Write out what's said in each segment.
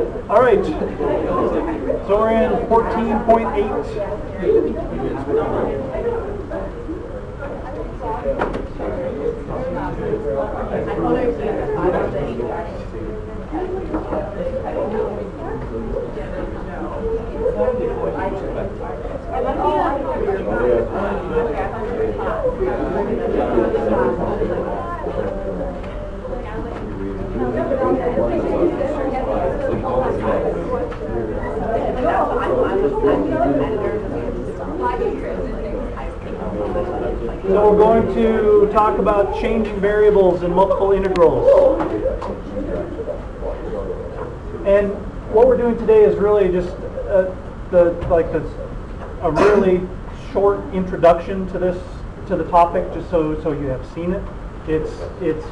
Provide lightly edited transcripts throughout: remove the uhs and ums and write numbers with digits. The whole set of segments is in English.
All right, so we're in 14.8. So we're going to talk about changing variables in multiple integrals. And what we're doing today is really just a really short introduction to the topic, just so you have seen it. It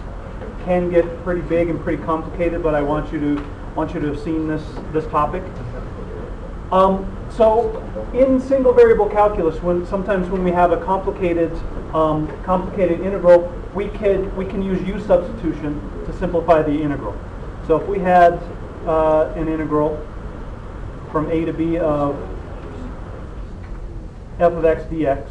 can get pretty big and pretty complicated, but I want you to have seen this topic. So in single variable calculus, sometimes when we have a complicated integral, we can use u substitution to simplify the integral. So if we had an integral from a to b of f of x dx,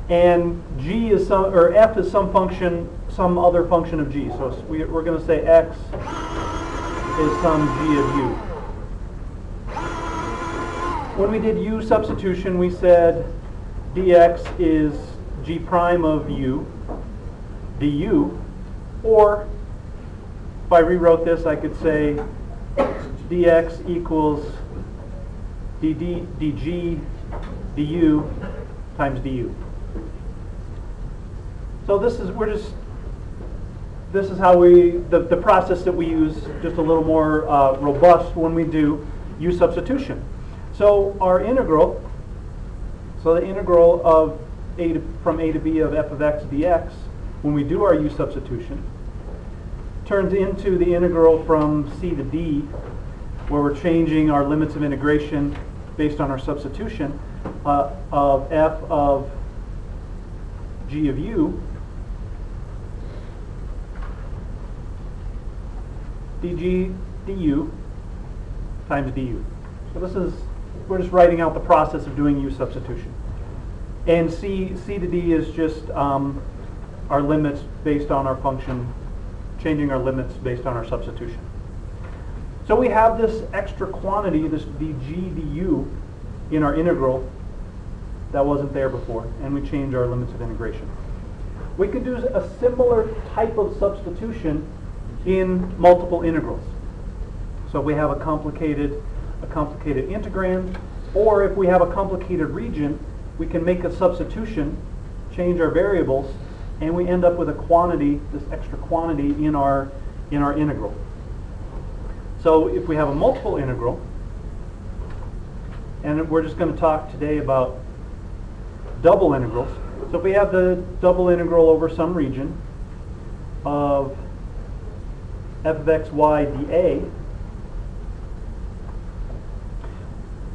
and g is f is some other function of g. So we're going to say x is some g of u. When we did u substitution, we said dx is g prime of u du, or if I rewrote this, I could say dx equals dg du times du. So this is how the process that we use, just a little more robust when we do u substitution. So our integral, the integral of from a to b of f of x dx, when we do our u substitution, turns into the integral from c to d, where we're changing our limits of integration based on our substitution of f of g of u dg du times du. So we're just writing out the process of doing u substitution. And c to d is just our limits based on our function, changing our limits based on our substitution. So we have this extra quantity, this dg du, in our integral that wasn't there before, and we change our limits of integration. We could do a similar type of substitution in multiple integrals. So if we have a complicated integrand, or if we have a complicated region, we can make a substitution, change our variables, and we end up with a quantity, this extra quantity in our integral. So if we have a multiple integral, and we're just going to talk today about double integrals. So if we have the double integral over some region of f of x y dA,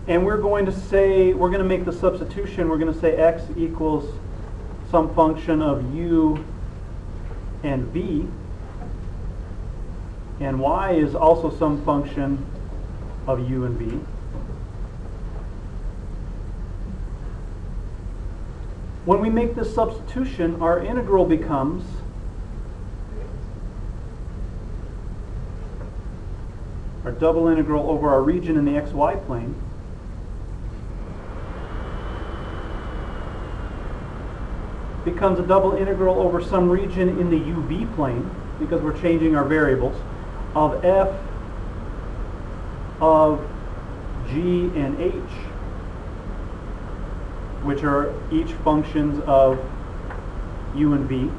and we're going to make the substitution, we're going to say x equals some function of u and v, and y is also some function of u and v. When we make this substitution, our integral becomes our double integral over our region in the xy plane becomes a double integral over some region in the uv plane, because we're changing our variables, of f of g and h, which are each functions of u and v,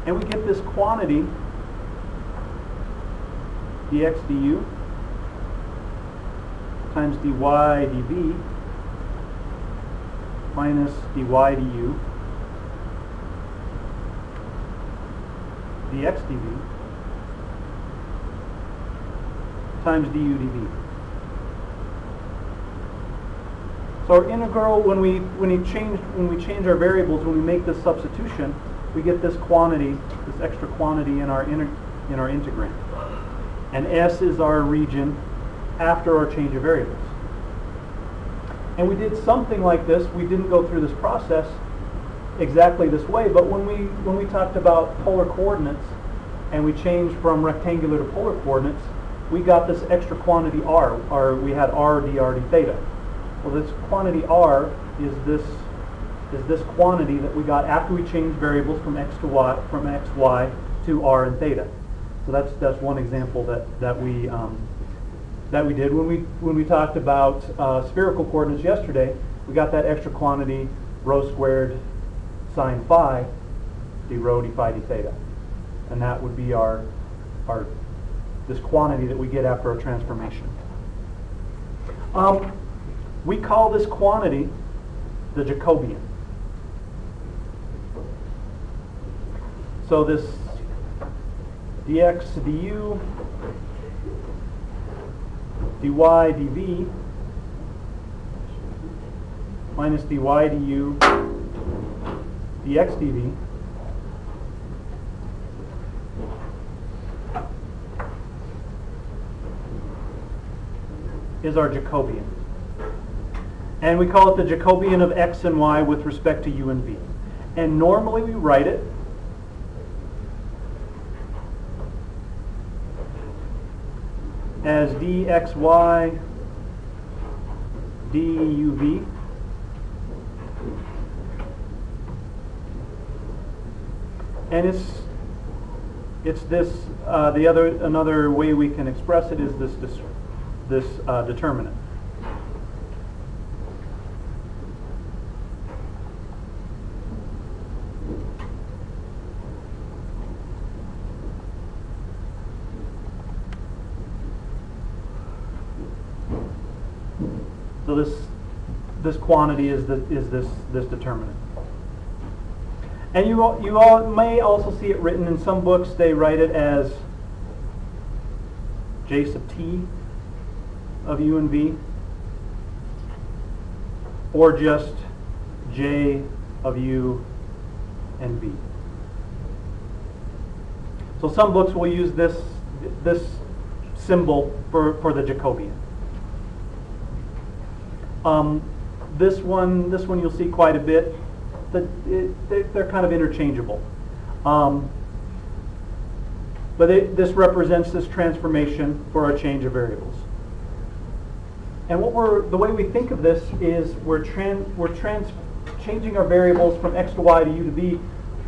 and we get this quantity dx du times dy dv minus dy du dx dv times du dv. So our integral, when we change our variables, when we make this substitution, we get this quantity, this extra quantity in our integrand. And S is our region after our change of variables. And we did something like this. We didn't go through this process exactly this way, but when we talked about polar coordinates and we changed from rectangular to polar coordinates, we got this extra quantity r, or we had r dr d theta. Well, this quantity r is this quantity that we got after we changed variables from x to y, from x, y to r and theta. So that's one example that we did when we talked about spherical coordinates yesterday. We got that extra quantity rho squared sine phi d rho d phi d theta, and that would be our this quantity that we get after a transformation. We call this quantity the Jacobian. So this dx du dy dv minus dy du dx dv is our Jacobian. And we call it the Jacobian of x and y with respect to u and v. And normally we write it as dxy duv and it's this another way we can express it is this determinant. So this quantity is this determinant. And you all may also see it written in some books. They write it as J sub t of u and v, or just J of u and v. So some books will use this symbol for the Jacobian. This one you'll see quite a bit. They're kind of interchangeable. But this represents this transformation for our change of variables. And the way we think of this is we're changing our variables from x to y to u to v.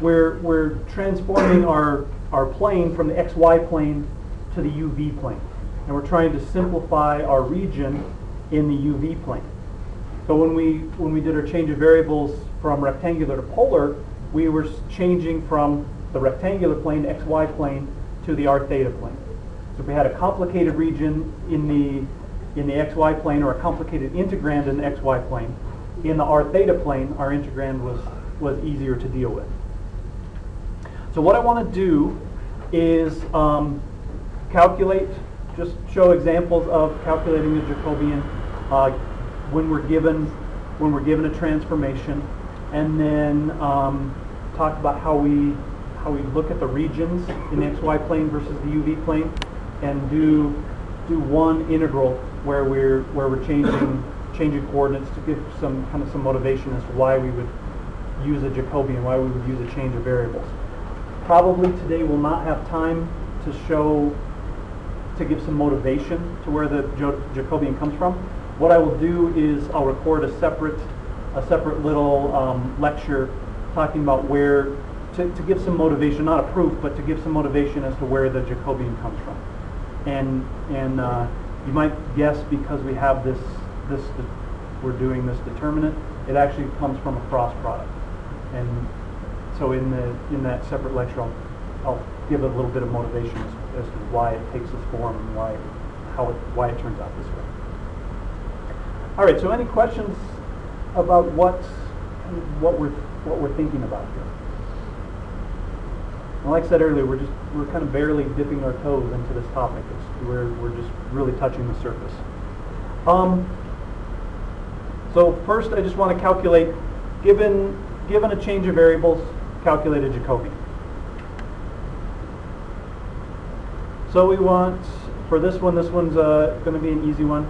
We're transforming our plane from the xy plane to the uv plane, and we're trying to simplify our region in the uv plane. So when we did our change of variables from rectangular to polar, we were changing from the rectangular plane, xy plane, to the r theta plane. So if we had a complicated region in the xy plane, or a complicated integrand in the xy plane, in the r theta plane, our integrand was easier to deal with. So what I want to do is just show examples of calculating the Jacobian when we're given a transformation, and then talk about how we look at the regions in the xy plane versus the uv plane, and do one integral where we're changing coordinates to give some motivation as to why we would use a Jacobian, why we would use a change of variables. Probably today we'll not have time to give some motivation to where the Jacobian comes from. What I will do is I'll record a separate little lecture talking about where to give some motivation, not a proof, but to give some motivation as to where the Jacobian comes from. And you might guess, because we have this we're doing this determinant, it actually comes from a cross product. And so in that separate lecture, I'll give a little bit of motivation as to why it takes this form and why it turns out this way. All right. So any questions about what we're thinking about here? And like I said earlier, we're kind of barely dipping our toes into this topic. We're just really touching the surface. So first, I just want to calculate, given a change of variables, calculate a Jacobian. So we want for this one's going to be an easy one.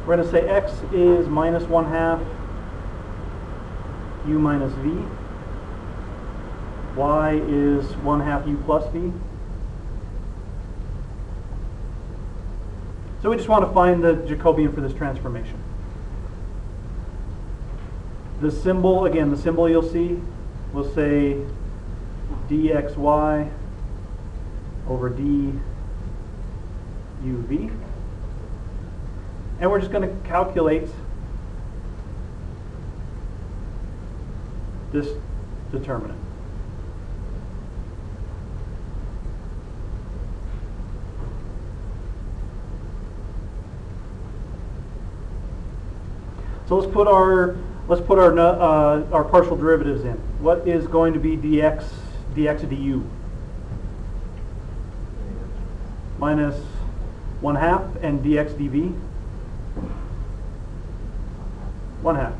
We're going to say x is minus 1/2 u minus v. Y is 1/2 u plus v. So we just want to find the Jacobian for this transformation. The symbol, again, the symbol you'll see, we'll say dxy over d uv. And we're just going to calculate this determinant. So let's put our partial derivatives in. What is going to be dx du? Minus 1/2 and dx dv? 1/2.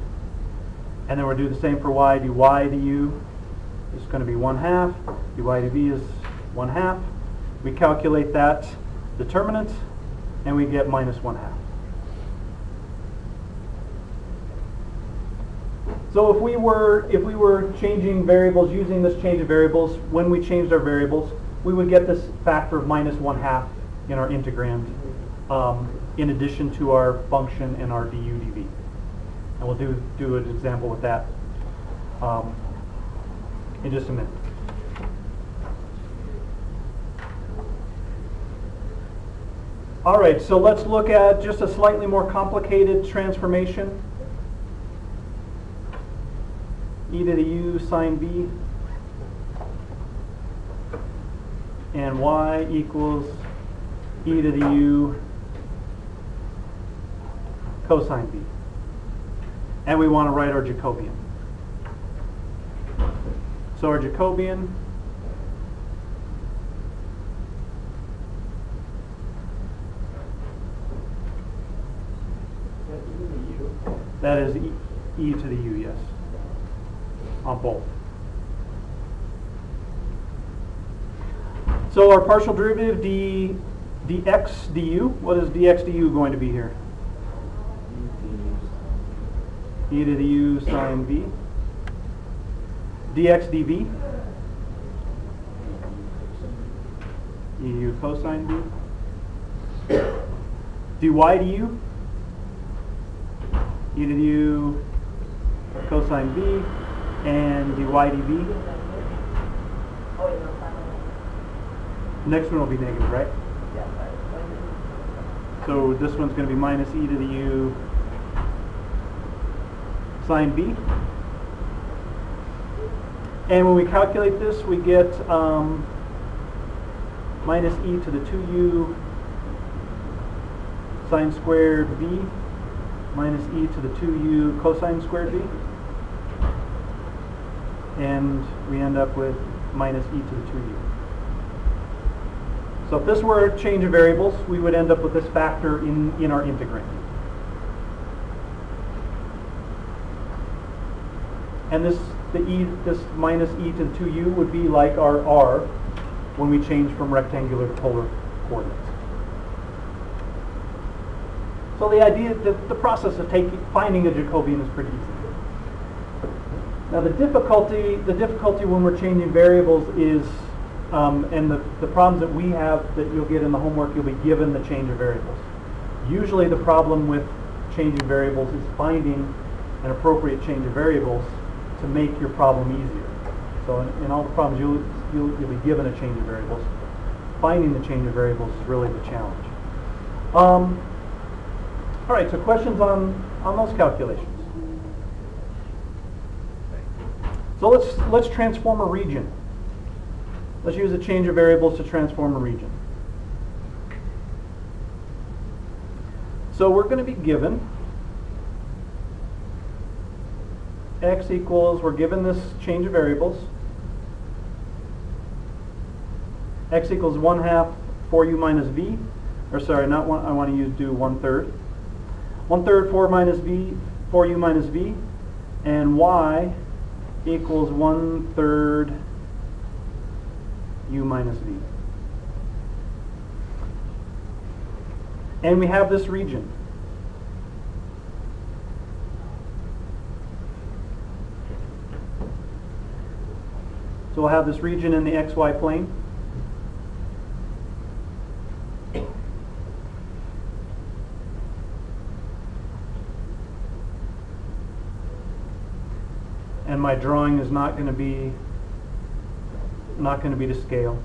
And then we'll do the same for y. dy du is going to be 1/2. dy dv is 1/2. We calculate that determinant and we get minus 1/2. So if we were changing variables using this change of variables, when we changed our variables, we would get this factor of minus 1/2 in our integrand, in addition to our function and our du dv. And we'll do an example with that in just a minute. All right, so let's look at just a slightly more complicated transformation. E to the u sine b and y equals e to the u cosine b. And we want to write our Jacobian. So our Jacobian that is e to the u, yes, on both. So our partial derivative dx du, what is dx du going to be here? E to the u sine b. Dx dv, e to u cosine b. Dy du, e to the u cosine b, and dy dv. Next one will be negative, right? So this one's going to be minus e to the u sine b. And when we calculate this, we get minus e to the 2u sine squared b minus e to the 2u cosine squared b. And we end up with minus e to the 2u. So if this were a change of variables, we would end up with this factor in our integrand. And this minus e to the 2u would be like our r when we change from rectangular to polar coordinates. So the idea, the process of finding a Jacobian is pretty easy. Now the difficulty when we're changing variables is, and the problems that we have that you'll get in the homework, you'll be given the change of variables. Usually the problem with changing variables is finding an appropriate change of variables to make your problem easier. So in all the problems you'll be given a change of variables. Finding the change of variables is really the challenge. All right, so questions on those calculations. So let's transform a region. Let's use a change of variables to transform a region. So we're going to be given x equals, we're given this change of variables. X equals 1/2 4u minus v, or sorry, not one, I want to do 1/3. 1/3 4u minus v and y equals 1/3 u minus v. And we have this region. So we'll have this region in the xy plane. And my drawing is not going to be to scale.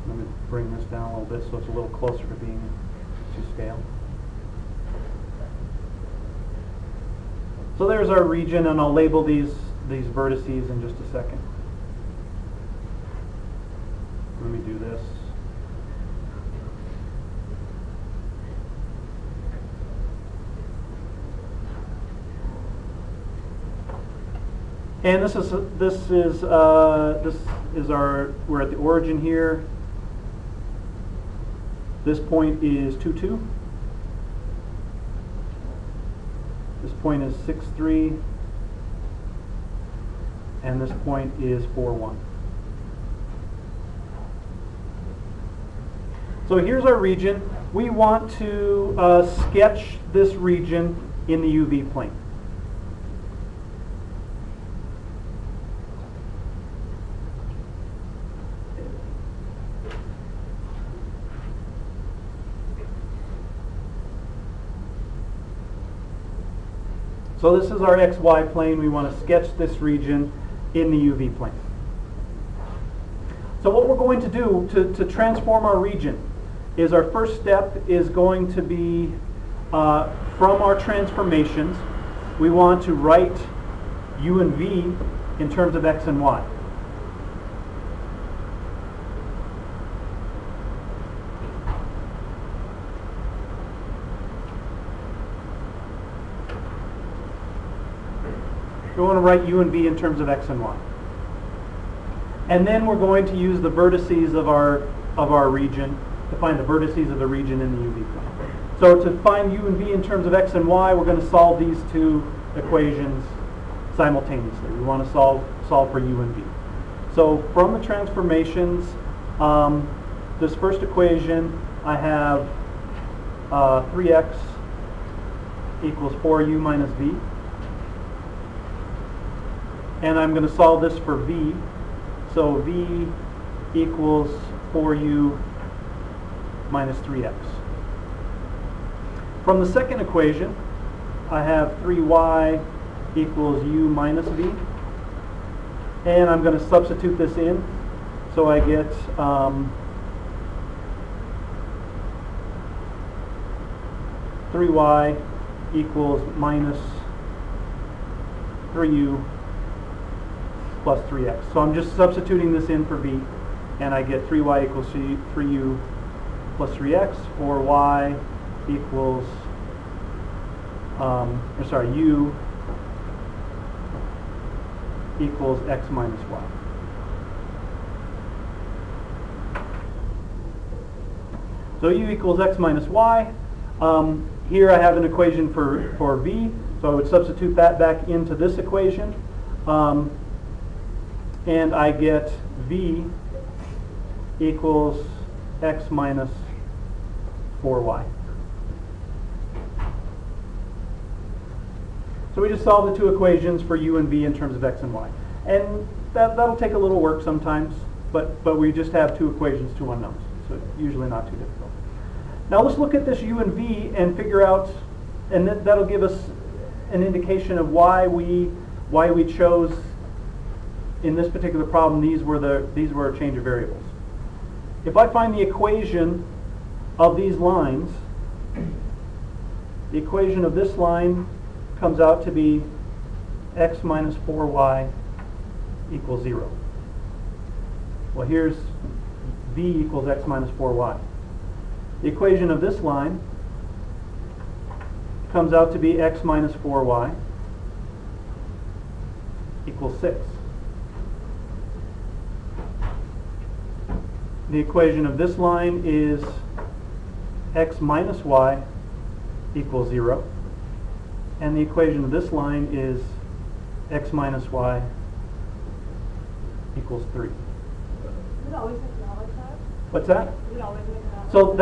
Let me bring this down a little bit so it's a little closer to being to scale. So there's our region, and I'll label these vertices in just a second. Let me do this. And this is our, we're at the origin here. This point is 2, 2. This point is 6, 3. And this point is 4, 1. So here's our region. We want to sketch this region in the UV plane. So this is our xy plane. We want to sketch this region in the UV plane. So what we're going to do to transform our region is our first step is going to be from our transformations, we want to write u and v in terms of x and y. We want to write u and v in terms of x and y. And then we're going to use the vertices of our region to find the vertices of the region in the UV plane. So to find u and v in terms of x and y, we're going to solve these two equations simultaneously. We want to solve for u and v. So from the transformations, this first equation, I have 3x equals 4u minus v. And I'm going to solve this for v. So v equals 4u minus 3x. From the second equation, I have 3y equals u minus v. And I'm going to substitute this in. So I get 3y equals minus 3u plus 3x. So I'm just substituting this in for v, and I get 3y equals 3u plus 3x, or y equals, u equals x minus y. So u equals x minus y. Here I have an equation for v, so I would substitute that back into this equation. And I get v equals x minus 4y. So we just solved the two equations for u and v in terms of x and y. And that'll take a little work sometimes, but we just have two equations, two unknowns. So usually not too difficult. Now let's look at this u and v and figure out, and that'll give us an indication of why we chose, in this particular problem, these were a change of variables. If I find the equation of these lines, the equation of this line comes out to be x minus 4y equals 0. Well, here's v equals x minus 4y. The equation of this line comes out to be x minus 4y equals 6. The equation of this line is x minus y equals 0. And the equation of this line is x minus y equals 3. Is it always like that? What's that? Is it always like that? So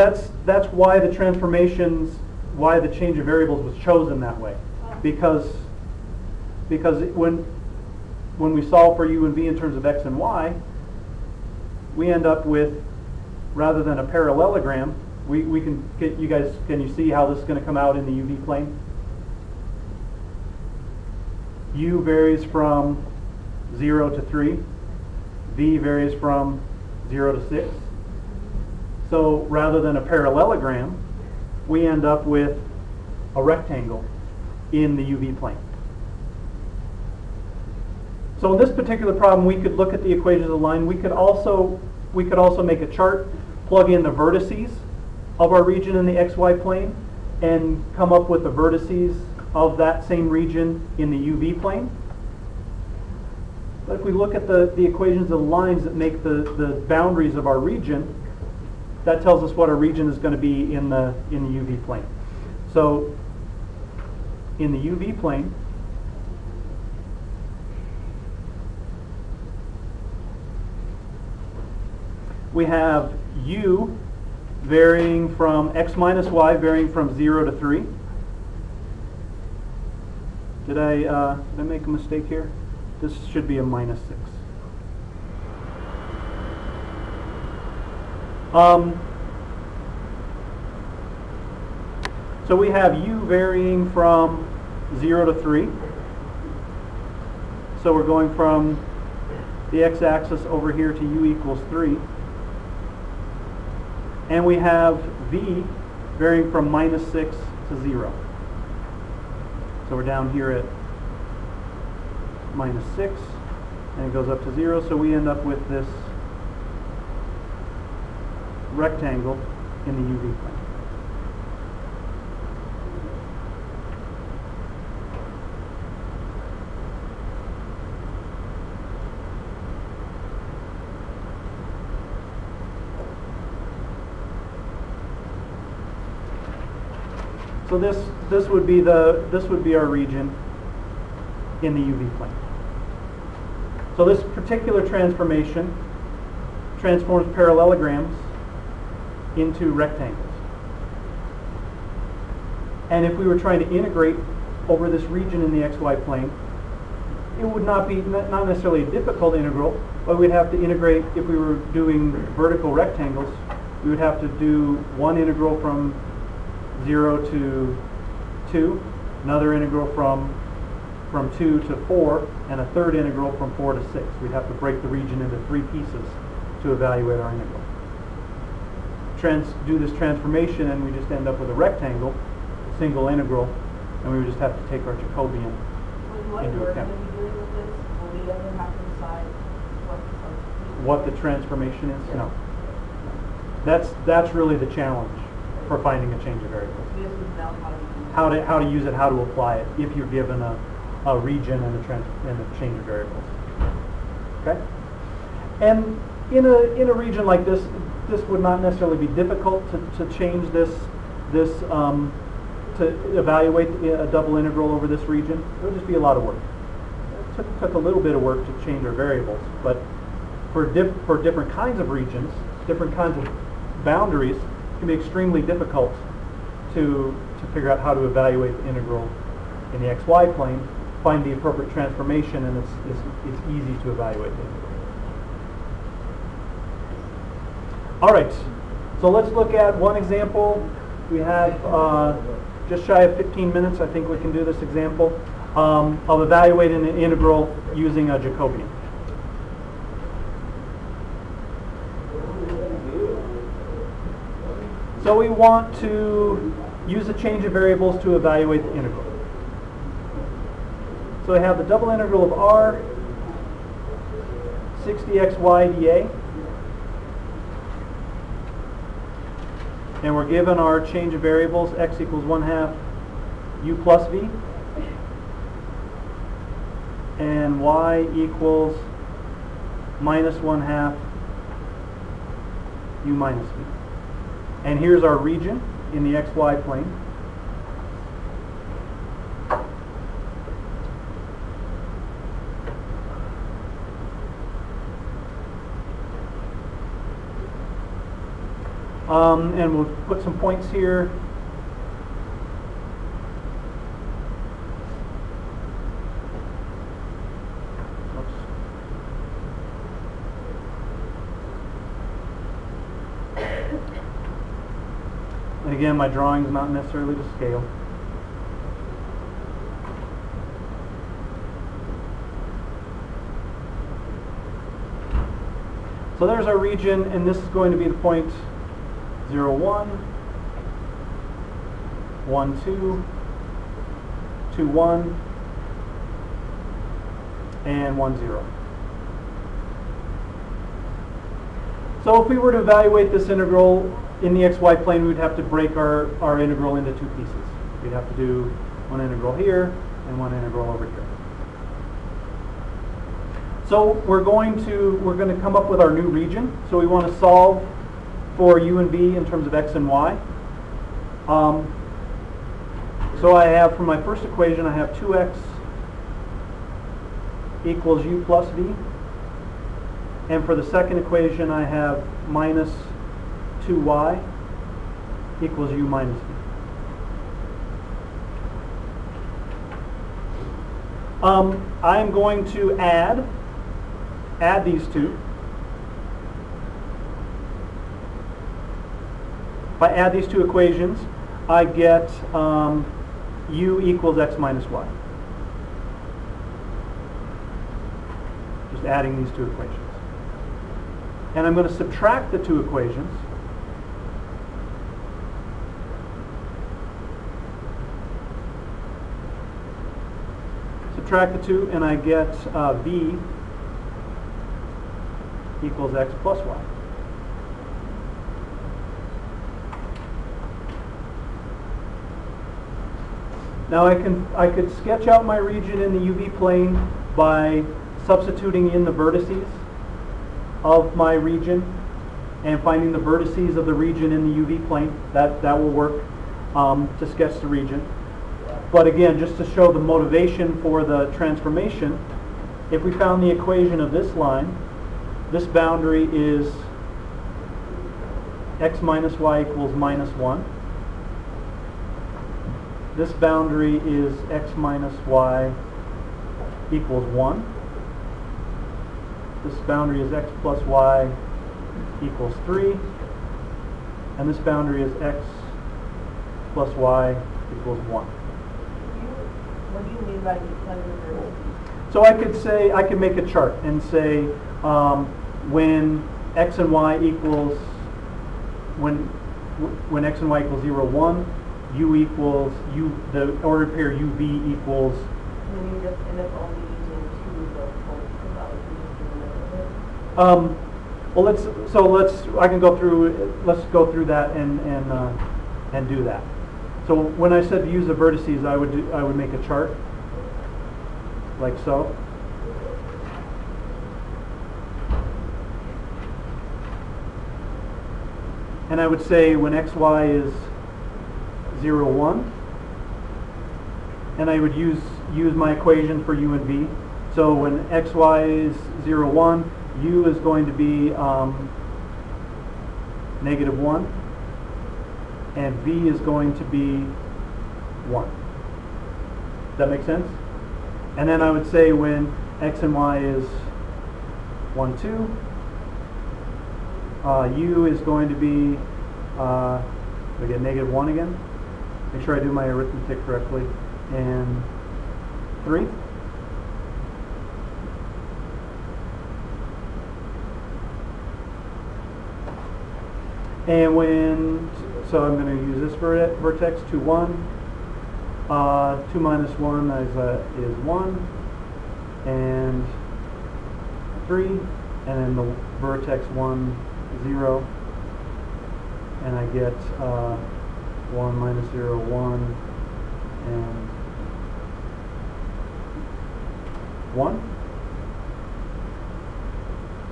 that's why the transformations, why the change of variables was chosen that way. Because when we solve for u and v in terms of x and y, we end up with, rather than a parallelogram, we can get, you guys, can you see how this is going to come out in the UV plane? U varies from 0 to 3. V varies from 0 to 6. So rather than a parallelogram, we end up with a rectangle in the UV plane. So in this particular problem, we could look at the equations of the line. We could also make a chart, plug in the vertices of our region in the xy plane, and come up with the vertices of that same region in the UV plane. But if we look at the equations of the lines that make the boundaries of our region, that tells us what our region is going to be in the UV plane. So in the UV plane, we have u varying from x minus y varying from 0 to 3. Did I make a mistake here? This should be a minus 6. So we have u varying from 0 to 3. So we're going from the x-axis over here to u equals 3. And we have v varying from minus 6 to 0. So we're down here at minus 6, and it goes up to 0. So we end up with this rectangle in the UV plane. So this would be our region in the UV plane. So this particular transformation transforms parallelograms into rectangles. And if we were trying to integrate over this region in the xy plane, it would not necessarily a difficult integral, but we'd have to integrate, if we were doing vertical rectangles, we would have to do one integral from 0 to 2, another integral from 2 to 4, and a third integral from 4 to 6. We'd have to break the region into 3 pieces to evaluate our integral. Do this transformation, and we just end up with a rectangle, a single integral, and we would just have to take our Jacobian into account. Will we ever have to decide What the transformation is? No. That's really the challenge for finding a change of variables. How to use it, how to apply it, if you're given a region and a change of variables. Okay? And in a region like this would not necessarily be difficult to change this to evaluate a double integral over this region. It would just be a lot of work. It took a little bit of work to change our variables, but for different kinds of regions, different kinds of boundaries, it can be extremely difficult to figure out how to evaluate the integral in the xy plane, find the appropriate transformation, and it's easy to evaluate the integral. All right, so let's look at one example. We have just shy of 15 minutes. I think we can do this example of evaluating an integral using a Jacobian. So we want to use a change of variables to evaluate the integral. So we have the double integral of r 60xy dA. And we're given our change of variables, x equals 1/2 u plus v, and y equals minus 1/2 u minus v. And here's our region in the xy plane. And we'll put some points here. Oops. And again, my drawing is not necessarily to scale. So there's our region, and this is going to be the point 0, 1, 1, 2, 2, 1, and 1, 0. So if we were to evaluate this integral in the xy plane, we'd have to break our integral into two pieces. We'd have to do one integral here and one integral over here. So we're going to come up with our new region. So we want to solve for u and v in terms of x and y. So I have, for my first equation, I have 2x equals u plus v. And for the second equation, I have minus 2y equals u minus v. I'm going to add these two. If I add these two equations, I get u equals x minus y. Just adding these two equations. And I'm going to subtract the two equations. Subtract the two, and I get v equals x plus y. Now I could sketch out my region in the UV plane by substituting in the vertices of my region and finding the vertices of the region in the UV plane. That will work to sketch the region. But again, just to show the motivation for the transformation, if we found the equation of this line, this boundary is x minus y equals minus 1. This boundary is x minus y equals 1. This boundary is x plus y equals 3. And this boundary is x plus y equals 1. What do you mean by the So I could say, I could make a chart and say when x and y equals, when x and y equals 0, 1, u equals, the ordered pair uv equals. Then you just end up only using two of the points without using Well, let's go through that and do that. So when I said to use the vertices, I would make a chart like so. And I would say when xy is 0, 1, and I would use my equation for u and v. So when xy is 0, 1, u is going to be negative 1, and v is going to be 1. Does that make sense? And then I would say when x and y is 1, 2, u is going to be, we get negative 1 again. Make sure I do my arithmetic correctly. And 3. And so I'm going to use this vertex, 2, 1. 2 minus 1 is 1. And 3. And then the vertex 1, 0. And I get 1 minus 0, 1. And 1.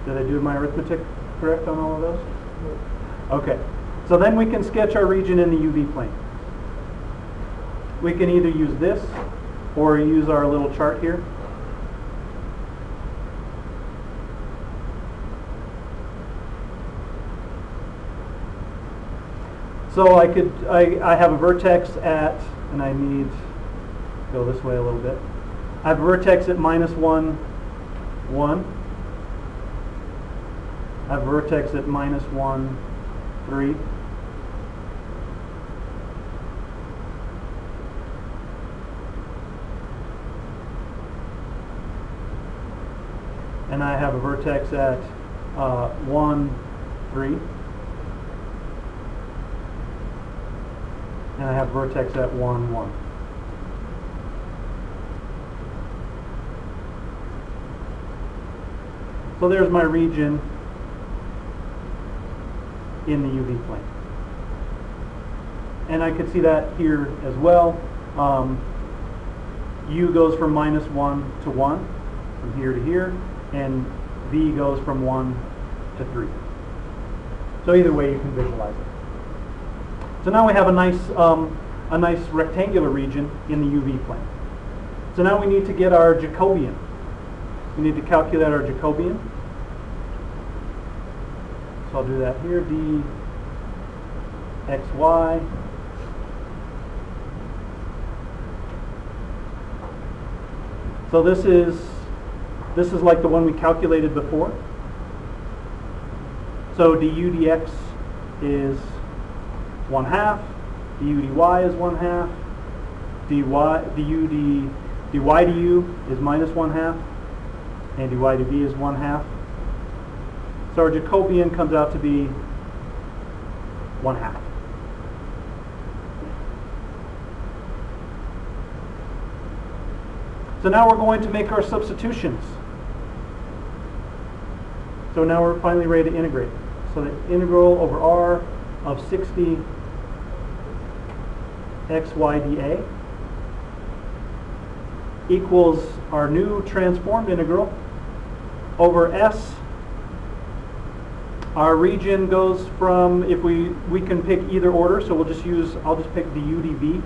Did I do my arithmetic correct on all of those? Okay. So then we can sketch our region in the UV plane. We can either use this or use our little chart here. So I have a vertex at, and I need to go this way a little bit. I have a vertex at -1, 1. I have a vertex at -1, 3. And I have a vertex at 1, 3. And I have a vertex at 1, 1. So there's my region in the UV plane. And I could see that here as well. U goes from -1 to 1, from here to here, and V goes from 1 to 3. So either way you can visualize it. So now we have a nice rectangular region in the UV plane. So now we need to get our Jacobian. We need to calculate our Jacobian. So I'll do that here, d xy so this is like the one we calculated before. So du dx is 1/2, du dy is 1/2, dy du is -1/2, and dy dv is 1/2. So our Jacobian comes out to be 1/2. So now we're going to make our substitutions. So now we're finally ready to integrate. So the integral over r of 60 xy dA equals our new transformed integral over S. Our region goes from, if we can pick either order, so I'll just pick du dv.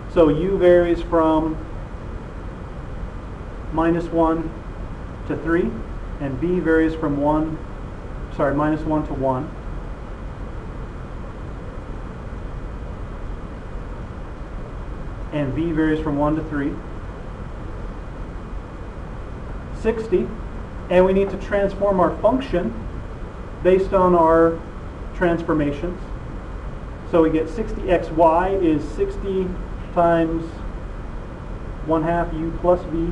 So u varies from -1 to 3, and v varies from -1 to 1. And v varies from 1 to 3. 60, and we need to transform our function based on our transformations. So we get 60xy is 60 times 1/2 u plus v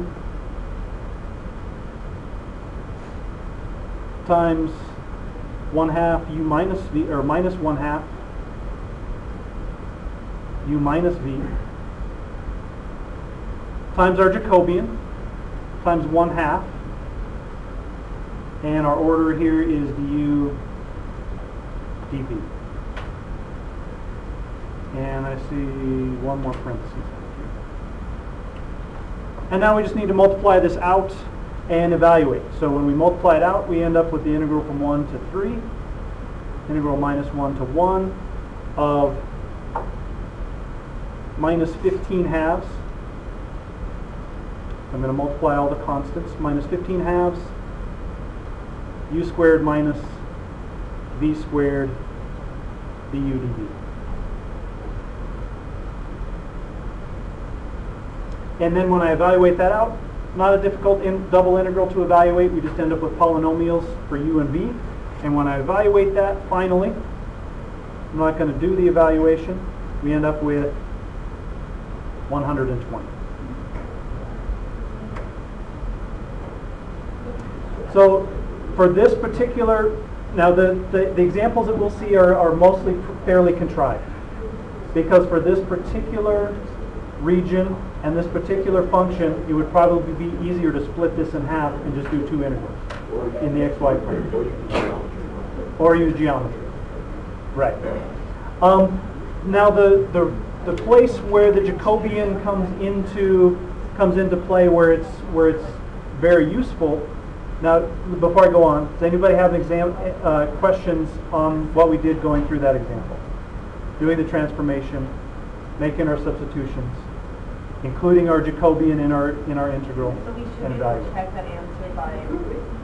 times 1/2 u minus v, or minus 1/2 u minus v times our Jacobian times 1/2, and our order here is du dv. And I see one more parenthesis here. And now we just need to multiply this out and evaluate. So when we multiply it out, we end up with the integral from 1 to 3, integral -1 to 1 of -15/2. I'm going to multiply all the constants. -15/2 u squared minus v squared du dv. And then when I evaluate that out, not a difficult double integral to evaluate. We just end up with polynomials for u and v. And when I evaluate that, finally, I'm not going to do the evaluation. We end up with 120. So for this particular, now the examples that we'll see are mostly fairly contrived, because for this particular region and this particular function, it would probably be easier to split this in half and just do 2 integrals in the xy plane. Or use geometry. Right. Now the place where the Jacobian comes into play, where it's very useful. Now, before I go on, does anybody have questions on what we did going through that example? Doing the transformation, making our substitutions, including our Jacobian in our integral, So we should and be able to evaluate. check that answer by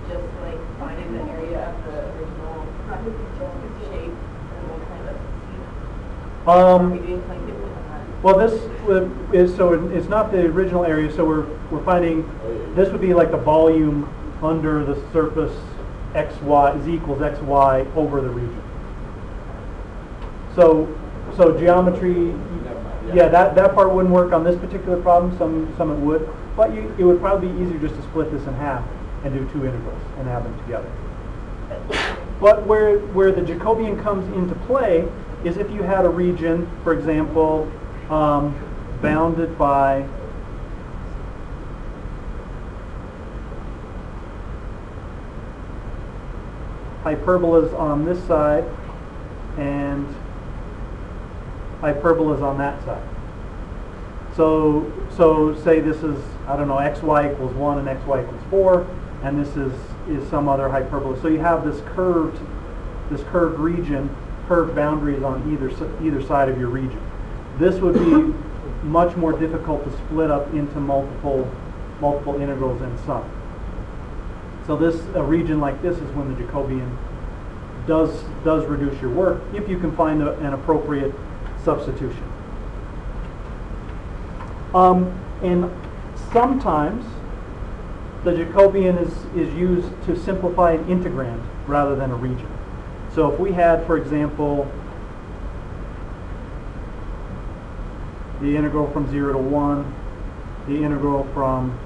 just like finding the area of the original shape, and we'll kind of see. Are we doing something different than that? Well, this is, so it's not the original area, so we're finding, this would be like the volume under the surface xy, z equals xy over the region. So geometry, yeah, that part wouldn't work on this particular problem, some it would, but it would probably be easier just to split this in half and do two integrals and add them together. But where the Jacobian comes into play is if you had a region, for example, bounded by hyperbolas on this side and hyperbolas on that side. So say this is, I don't know, xy equals 1 and xy equals 4, and this is some other hyperbola. So you have this curved region, curved boundaries on either side of your region. This would be much more difficult to split up into multiple integrals and sum. So a region like this is when the Jacobian does reduce your work if you can find an appropriate substitution. And sometimes the Jacobian is used to simplify an integrand rather than a region. So if we had, for example, the integral from 0 to 1, the integral from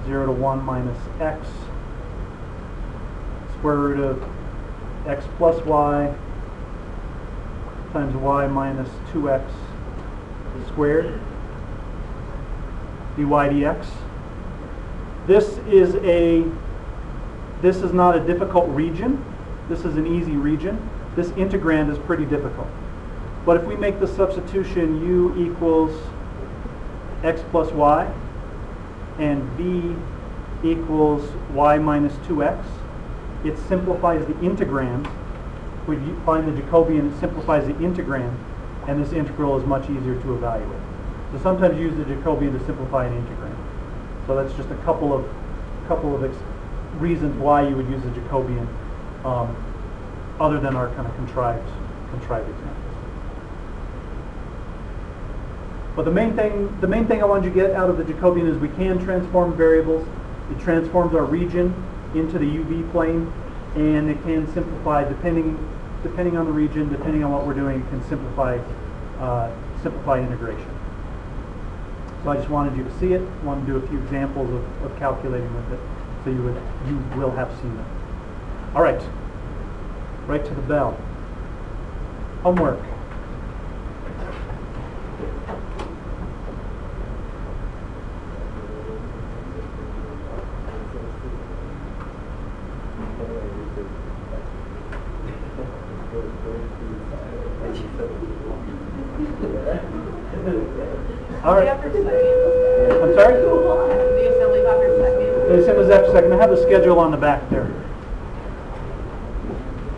0 to 1 minus x, square root of x plus y times y minus 2x squared dy dx. This is not a difficult region. This is an easy region. This integrand is pretty difficult. But if we make the substitution u equals x plus y and b equals y minus 2x, it simplifies the integrand. We find the Jacobian, it simplifies the integrand, and this integral is much easier to evaluate. So sometimes you use the Jacobian to simplify an integrand. So that's just a couple of reasons why you would use the Jacobian, other than our kind of contrived examples. But the main thing I want you to get out of the Jacobian is we can transform variables. It transforms our region into the UV plane, and it can simplify depending on the region, depending on what we're doing. It can simplify integration. So I just wanted you to see it. Wanted to do a few examples of calculating with it, so you will have seen it. All right, right to the bell. Homework. All right. I'm sorry? The assembly after second. The assembly's after second. I have the schedule on the back there.